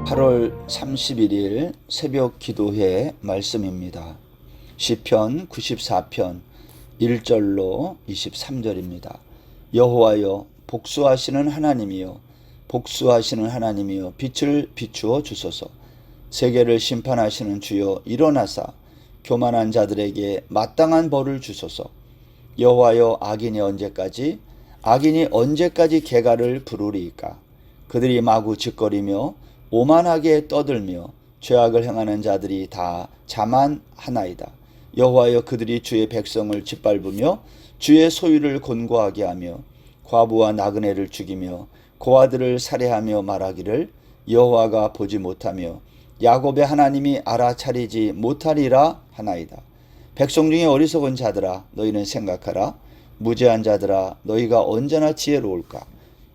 8월 31일 새벽 기도회 말씀입니다. 시편 94편 1절로 23절입니다. 여호와여 복수하시는 하나님이여 복수하시는 하나님이여 빛을 비추어 주소서. 세계를 심판하시는 주여 일어나사 교만한 자들에게 마땅한 벌을 주소서. 여호와여 악인이 언제까지 개가를 부르리이까. 그들이 마구 짓거리며 오만하게 떠들며 죄악을 행하는 자들이 다 자만하나이다. 여호와여 그들이 주의 백성을 짓밟으며 주의 소유를 곤고하게 하며 과부와 나그네를 죽이며 고아들을 살해하며 말하기를 여호와가 보지 못하며 야곱의 하나님이 알아차리지 못하리라 하나이다. 백성 중에 어리석은 자들아 너희는 생각하라. 무죄한 자들아 너희가 언제나 지혜로울까.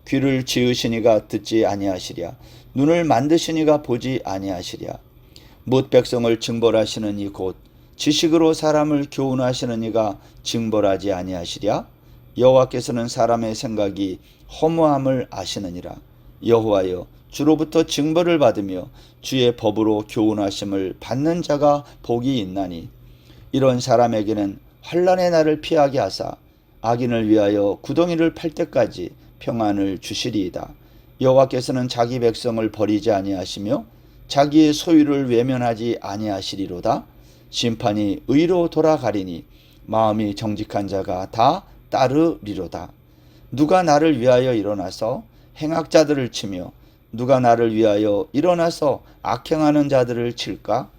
귀를 지으시니가 듣지 아니하시랴. 눈을 만드시니가 보지 아니하시랴. 뭇 백성을 징벌하시는 이 곧 지식으로 사람을 교훈하시는 이가 징벌하지 아니하시랴. 여호와께서는 사람의 생각이 허무함을 아시느니라. 여호와여 주로부터 징벌을 받으며 주의 법으로 교훈하심을 받는 자가 복이 있나니. 이런 사람에게는 환난의 날을 피하게 하사 악인을 위하여 구덩이를 팔 때까지 평안을 주시리이다. 여호와께서는 자기 백성을 버리지 아니하시며 자기의 소유를 외면하지 아니하시리로다. 심판이 의로 돌아가리니 마음이 정직한 자가 다 따르리로다. 누가 나를 위하여 일어나서 행악자들을 치며 누가 나를 위하여 일어나서 악행하는 자들을 칠까.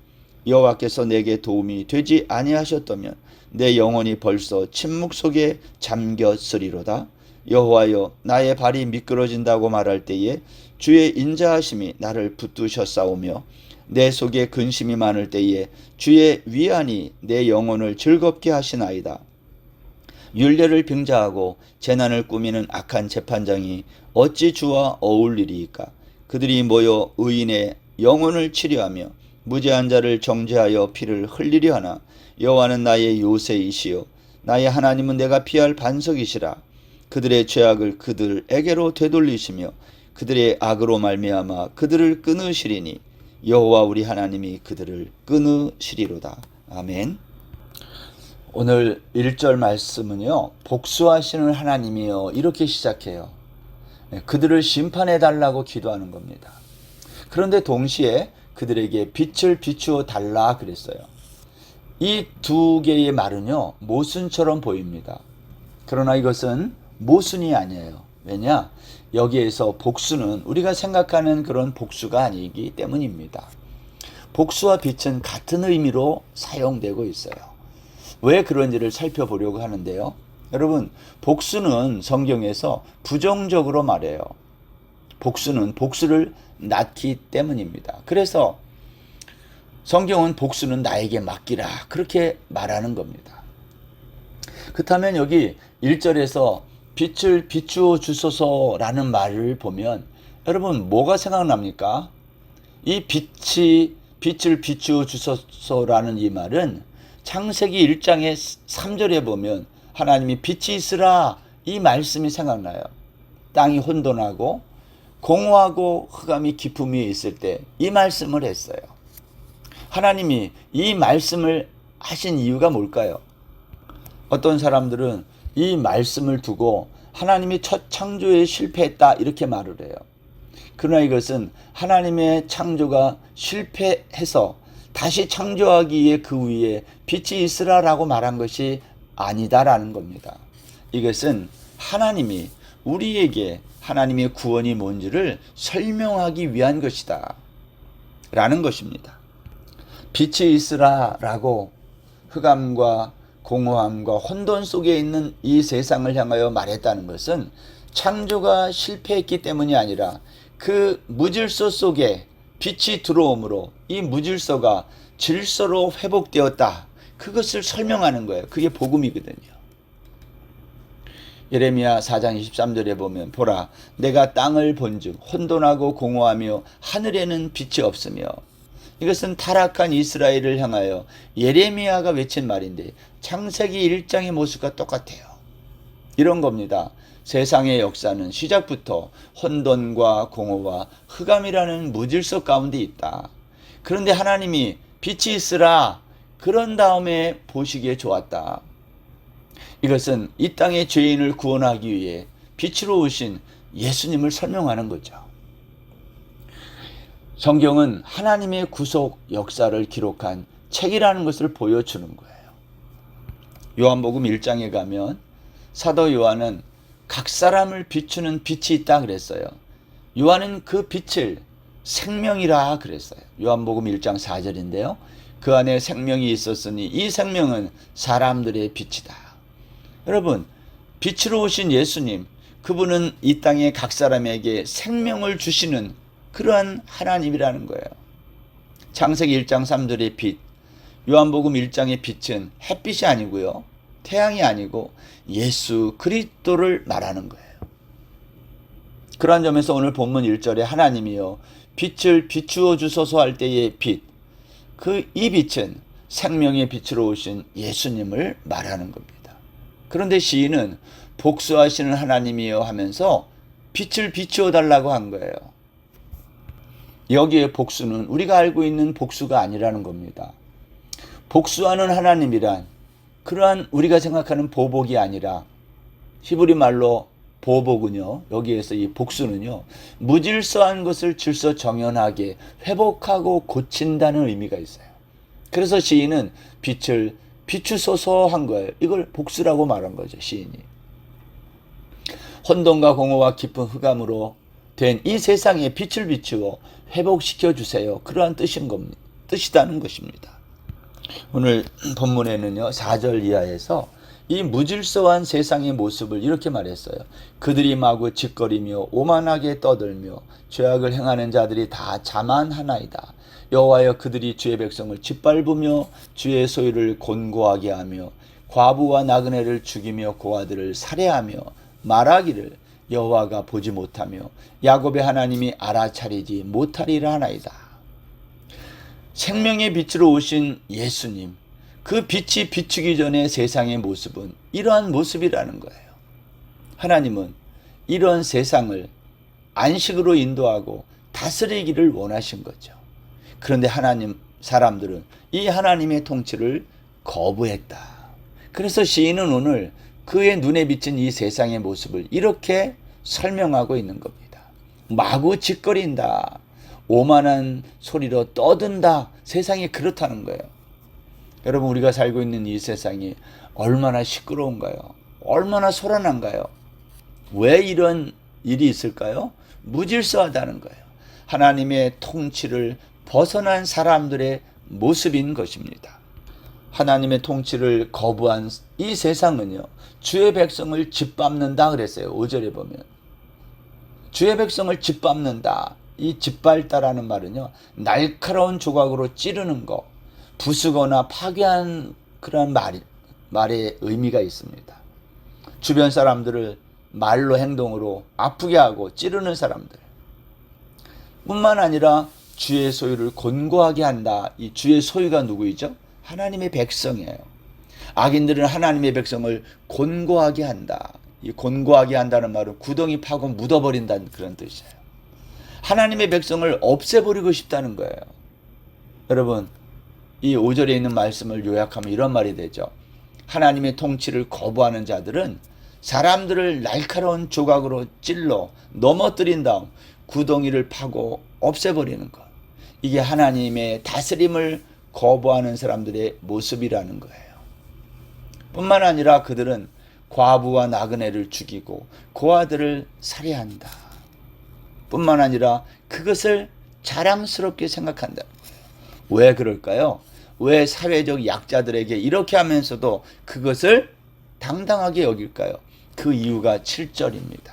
여호와께서 내게 도움이 되지 아니하셨다면 내 영혼이 벌써 침묵 속에 잠겼으리로다. 여호와여 나의 발이 미끄러진다고 말할 때에 주의 인자하심이 나를 붙드셨사오며 내 속에 근심이 많을 때에 주의 위안이 내 영혼을 즐겁게 하시나이다. 율례를 빙자하고 재난을 꾸미는 악한 재판장이 어찌 주와 어울리리이까. 그들이 모여 의인의 영혼을 치료하며 무죄한 자를 정죄하여 피를 흘리려 하나. 여호와는 나의 요새이시요 나의 하나님은 내가 피할 반석이시라. 그들의 죄악을 그들에게로 되돌리시며 그들의 악으로 말미암아 그들을 끊으시리니 여호와 우리 하나님이 그들을 끊으시리로다. 아멘. 오늘 1절 말씀은요, 복수하시는 하나님이여 이렇게 시작해요. 그들을 심판해 달라고 기도하는 겁니다. 그런데 동시에 그들에게 빛을 비추어 달라 그랬어요. 이 두 개의 말은요, 모순처럼 보입니다. 그러나 이것은 모순이 아니에요. 왜냐? 여기에서 복수는 우리가 생각하는 그런 복수가 아니기 때문입니다. 복수와 빛은 같은 의미로 사용되고 있어요. 왜 그런지를 살펴보려고 하는데요. 여러분, 복수는 성경에서 부정적으로 말해요. 복수는 복수를 낳기 때문입니다. 그래서 성경은 복수는 나에게 맡기라 그렇게 말하는 겁니다. 그렇다면 여기 1절에서 빛을 비추어 주소서라는 말을 보면 여러분 뭐가 생각납니까? 이 빛을 비추어 주소서라는 이 말은 창세기 1장의 3절에 보면 하나님이 빛이 있으라 이 말씀이 생각나요. 땅이 혼돈하고 공허하고 흑암이 깊음 위에 있을 때 이 말씀을 했어요. 하나님이 이 말씀을 하신 이유가 뭘까요? 어떤 사람들은 이 말씀을 두고 하나님이 첫 창조에 실패했다 이렇게 말을 해요. 그러나 이것은 하나님의 창조가 실패해서 다시 창조하기 위해 그 위에 빛이 있으라라고 말한 것이 아니다라는 겁니다. 이것은 하나님이 우리에게 하나님의 구원이 뭔지를 설명하기 위한 것이다 라는 것입니다. 빛이 있으라라고 흑암과 공허함과 혼돈 속에 있는 이 세상을 향하여 말했다는 것은 창조가 실패했기 때문이 아니라 그 무질서 속에 빛이 들어옴으로 이 무질서가 질서로 회복되었다. 그것을 설명하는 거예요. 그게 복음이거든요. 예레미야 4장 23절에 보면 보라 내가 땅을 본즉 혼돈하고 공허하며 하늘에는 빛이 없으며. 이것은 타락한 이스라엘을 향하여 예레미야가 외친 말인데 창세기 1장의 모습과 똑같아요. 이런 겁니다. 세상의 역사는 시작부터 혼돈과 공허와 흑암이라는 무질서 가운데 있다. 그런데 하나님이 빛이 있으라 그런 다음에 보시기에 좋았다. 이것은 이 땅의 죄인을 구원하기 위해 빛으로 오신 예수님을 설명하는 거죠. 성경은 하나님의 구속 역사를 기록한 책이라는 것을 보여주는 거예요. 요한복음 1장에 가면 사도 요한은 각 사람을 비추는 빛이 있다 그랬어요. 요한은 그 빛을 생명이라 그랬어요. 요한복음 1장 4절인데요. 그 안에 생명이 있었으니 이 생명은 사람들의 빛이다. 여러분, 빛으로 오신 예수님, 그분은 이 땅의 각 사람에게 생명을 주시는 그러한 하나님이라는 거예요. 창세기 1장 3절의 빛, 요한복음 1장의 빛은 햇빛이 아니고요, 태양이 아니고 예수 그리스도를 말하는 거예요. 그러한 점에서 오늘 본문 1절에 하나님이여 빛을 비추어 주소서 할 때의 빛, 이 빛은 생명의 빛으로 오신 예수님을 말하는 겁니다. 그런데 시인은 복수하시는 하나님이여 하면서 빛을 비추어 달라고 한 거예요. 여기에 복수는 우리가 알고 있는 복수가 아니라는 겁니다. 복수하는 하나님이란 그러한 우리가 생각하는 보복이 아니라 히브리 말로 보복은요, 여기에서 이 복수는요, 무질서한 것을 질서정연하게 회복하고 고친다는 의미가 있어요. 그래서 시인은 빛을 비추소서 한 거예요. 이걸 복수라고 말한 거죠, 시인이. 혼돈과 공허와 깊은 흑암으로 된 이 세상에 빛을 비추어 회복시켜 주세요. 그러한 뜻이라는 것입니다. 오늘 본문에는요, 4절 이하에서 이 무질서한 세상의 모습을 이렇게 말했어요. 그들이 마구 짓거리며 오만하게 떠들며 죄악을 행하는 자들이 다 자만하나이다. 여호와여 그들이 주의 백성을 짓밟으며 주의 소유를 곤고하게 하며 과부와 나그네를 죽이며 고아들을 살해하며 말하기를 여호와가 보지 못하며 야곱의 하나님이 알아차리지 못하리라 하나이다. 생명의 빛으로 오신 예수님, 그 빛이 비추기 전에 세상의 모습은 이러한 모습이라는 거예요. 하나님은 이런 세상을 안식으로 인도하고 다스리기를 원하신 거죠. 그런데 사람들은 이 하나님의 통치를 거부했다. 그래서 시인은 오늘 그의 눈에 비친 이 세상의 모습을 이렇게 설명하고 있는 겁니다. 마구 짓거린다. 오만한 소리로 떠든다. 세상이 그렇다는 거예요. 여러분, 우리가 살고 있는 이 세상이 얼마나 시끄러운가요? 얼마나 소란한가요? 왜 이런 일이 있을까요? 무질서하다는 거예요. 하나님의 통치를 벗어난 사람들의 모습인 것입니다. 하나님의 통치를 거부한 이 세상은요, 주의 백성을 짓밟는다 그랬어요. 5절에 보면 주의 백성을 짓밟는다. 이 짓밟다라는 말은요, 날카로운 조각으로 찌르는 거, 부수거나 파괴한 그런 말의 의미가 있습니다. 주변 사람들을 말로 행동으로 아프게 하고 찌르는 사람들 뿐만 아니라 주의 소유를 곤고하게 한다. 이 주의 소유가 누구이죠? 하나님의 백성이에요. 악인들은 하나님의 백성을 곤고하게 한다. 이 곤고하게 한다는 말은 구덩이 파고 묻어버린다는 그런 뜻이에요. 하나님의 백성을 없애버리고 싶다는 거예요. 여러분, 이 5절에 있는 말씀을 요약하면 이런 말이 되죠. 하나님의 통치를 거부하는 자들은 사람들을 날카로운 조각으로 찔러 넘어뜨린 다음 구덩이를 파고 없애버리는 것. 이게 하나님의 다스림을 거부하는 사람들의 모습이라는 거예요. 뿐만 아니라 그들은 과부와 나그네를 죽이고 고아들을 살해한다. 뿐만 아니라 그것을 자랑스럽게 생각한다. 왜 그럴까요? 왜 사회적 약자들에게 이렇게 하면서도 그것을 당당하게 여길까요? 그 이유가 7절입니다.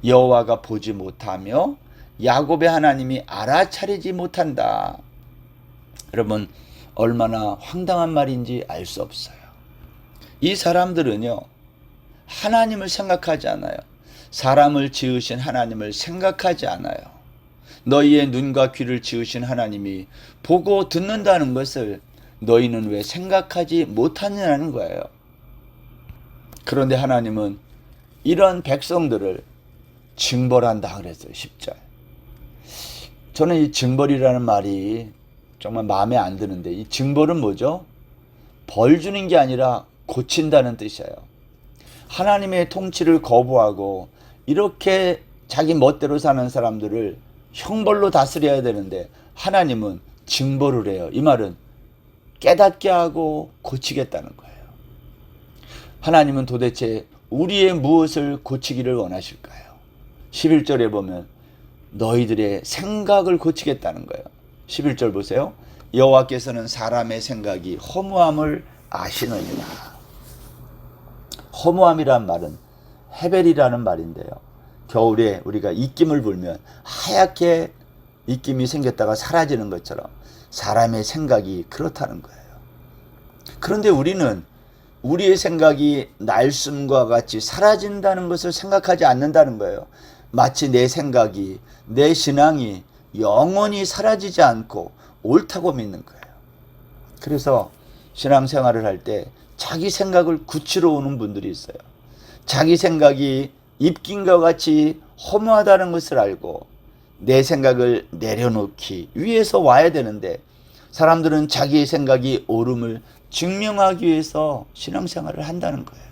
여호와가 보지 못하며 야곱의 하나님이 알아차리지 못한다. 여러분, 얼마나 황당한 말인지 알 수 없어요. 이 사람들은요, 하나님을 생각하지 않아요. 사람을 지으신 하나님을 생각하지 않아요. 너희의 눈과 귀를 지으신 하나님이 보고 듣는다는 것을 너희는 왜 생각하지 못하느냐는 거예요. 그런데 하나님은 이런 백성들을 징벌한다 그랬어요. 10절. 저는 이 징벌이라는 말이 정말 마음에 안 드는데, 이 징벌은 뭐죠? 벌 주는 게 아니라 고친다는 뜻이에요. 하나님의 통치를 거부하고 이렇게 자기 멋대로 사는 사람들을 형벌로 다스려야 되는데 하나님은 징벌을 해요. 이 말은 깨닫게 하고 고치겠다는 거예요. 하나님은 도대체 우리의 무엇을 고치기를 원하실까요? 11절에 보면 너희들의 생각을 고치겠다는 거예요. 11절 보세요. 여호와께서는 사람의 생각이 허무함을 아시느니라. 허무함이란 말은 헤벨이라는 말인데요. 겨울에 우리가 입김을 불면 하얗게 입김이 생겼다가 사라지는 것처럼 사람의 생각이 그렇다는 거예요. 그런데 우리는 우리의 생각이 날숨과 같이 사라진다는 것을 생각하지 않는다는 거예요. 마치 내 생각이, 내 신앙이 영원히 사라지지 않고 옳다고 믿는 거예요. 그래서 신앙생활을 할 때 자기 생각을 굳히러 오는 분들이 있어요. 자기 생각이 입김과 같이 허무하다는 것을 알고 내 생각을 내려놓기 위해서 와야 되는데, 사람들은 자기의 생각이 옳음을 증명하기 위해서 신앙생활을 한다는 거예요.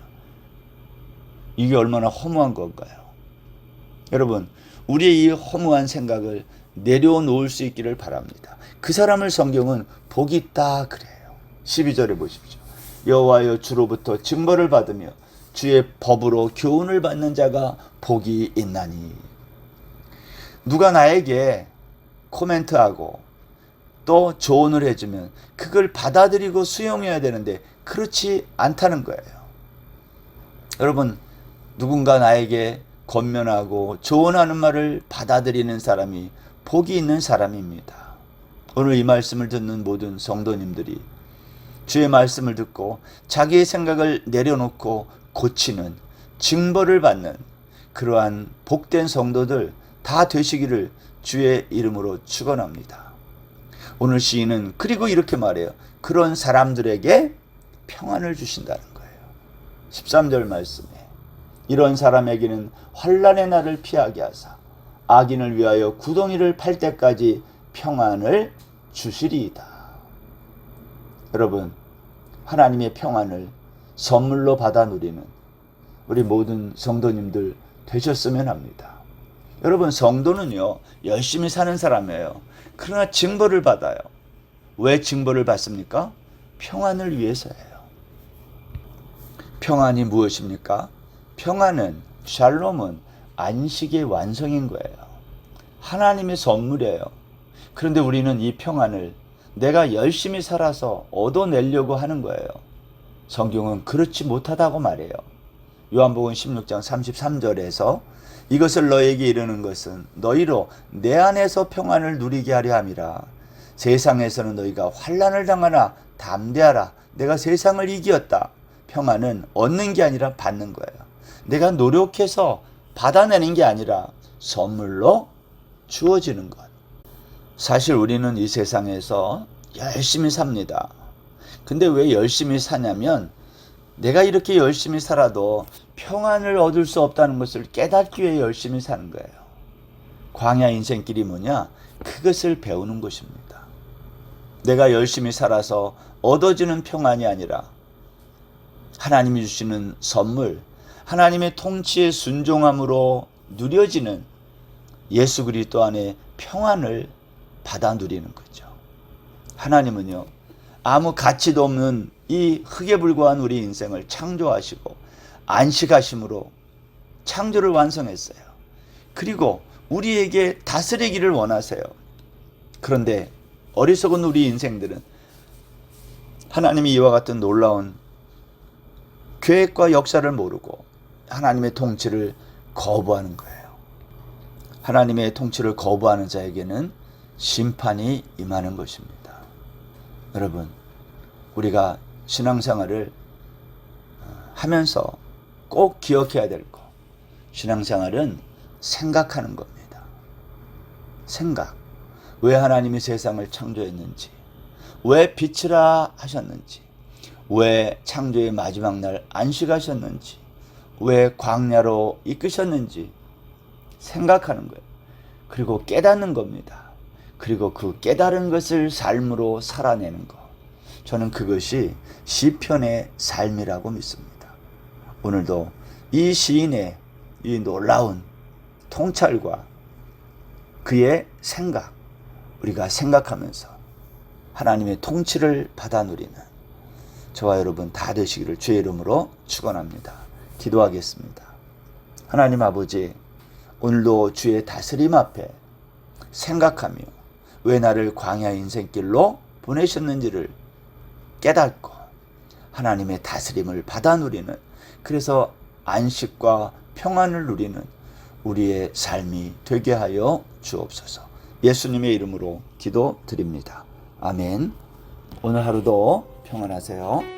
이게 얼마나 허무한 건가요? 여러분, 우리의 이 허무한 생각을 내려놓을 수 있기를 바랍니다. 그 사람을 성경은 복이 있다 그래요. 12절에 보십시오. 여호와여, 주로부터 징벌을 받으며 주의 법으로 교훈을 받는 자가 복이 있나니. 누가 나에게 코멘트하고 또 조언을 해주면 그걸 받아들이고 수용해야 되는데 그렇지 않다는 거예요. 여러분, 누군가 나에게 권면하고 조언하는 말을 받아들이는 사람이 복이 있는 사람입니다. 오늘 이 말씀을 듣는 모든 성도님들이 주의 말씀을 듣고 자기의 생각을 내려놓고 고치는, 징벌을 받는 그러한 복된 성도들 다 되시기를 주의 이름으로 축원합니다. 오늘 시인은 그리고 이렇게 말해요. 그런 사람들에게 평안을 주신다는 거예요. 13절 말씀에 이런 사람에게는 환난의 날을 피하게 하사 악인을 위하여 구덩이를 팔 때까지 평안을 주시리이다. 여러분, 하나님의 평안을 선물로 받아 누리는 우리 모든 성도님들 되셨으면 합니다. 여러분, 성도는요 열심히 사는 사람이에요. 그러나 징벌을 받아요. 왜 징벌을 받습니까? 평안을 위해서예요. 평안이 무엇입니까? 평안은, 샬롬은 안식의 완성인 거예요. 하나님의 선물이에요. 그런데 우리는 이 평안을 내가 열심히 살아서 얻어내려고 하는 거예요. 성경은 그렇지 못하다고 말해요. 요한복음 16장 33절에서 이것을 너에게 이르는 것은 너희로 내 안에서 평안을 누리게 하려 함이라. 세상에서는 너희가 환난을 당하나 담대하라. 내가 세상을 이기었다. 평안은 얻는 게 아니라 받는 거예요. 내가 노력해서 받아내는 게 아니라 선물로 주어지는 것. 사실 우리는 이 세상에서 열심히 삽니다. 근데 왜 열심히 사냐면 내가 이렇게 열심히 살아도 평안을 얻을 수 없다는 것을 깨닫기 위해 열심히 사는 거예요. 광야 인생길이 뭐냐? 그것을 배우는 것입니다. 내가 열심히 살아서 얻어지는 평안이 아니라 하나님이 주시는 선물, 하나님의 통치에 순종함으로 누려지는 예수 그리스도 안에 평안을 받아 누리는 거죠. 하나님은요, 아무 가치도 없는 이 흙에 불과한 우리 인생을 창조하시고 안식하심으로 창조를 완성했어요. 그리고 우리에게 다스리기를 원하세요. 그런데 어리석은 우리 인생들은 하나님이 이와 같은 놀라운 계획과 역사를 모르고 하나님의 통치를 거부하는 거예요. 하나님의 통치를 거부하는 자에게는 심판이 임하는 것입니다. 여러분, 우리가 신앙생활을 하면서 꼭 기억해야 될 것, 신앙생활은 생각하는 겁니다. 생각. 왜 하나님이 세상을 창조했는지, 왜 빛이라 하셨는지, 왜 창조의 마지막 날 안식하셨는지, 왜 광야로 이끄셨는지 생각하는 거예요. 그리고 깨닫는 겁니다. 그리고 그 깨달은 것을 삶으로 살아내는 것. 저는 그것이 시편의 삶이라고 믿습니다. 오늘도 이 시인의 이 놀라운 통찰과 그의 생각, 우리가 생각하면서 하나님의 통치를 받아 누리는 저와 여러분 다 되시기를 주의 이름으로 축원합니다. 기도하겠습니다. 하나님 아버지, 오늘도 주의 다스림 앞에 생각하며 왜 나를 광야 인생길로 보내셨는지를 깨닫고 하나님의 다스림을 받아 누리는, 그래서 안식과 평안을 누리는 우리의 삶이 되게 하여 주옵소서. 예수님의 이름으로 기도드립니다. 아멘. 오늘 하루도 평안하세요.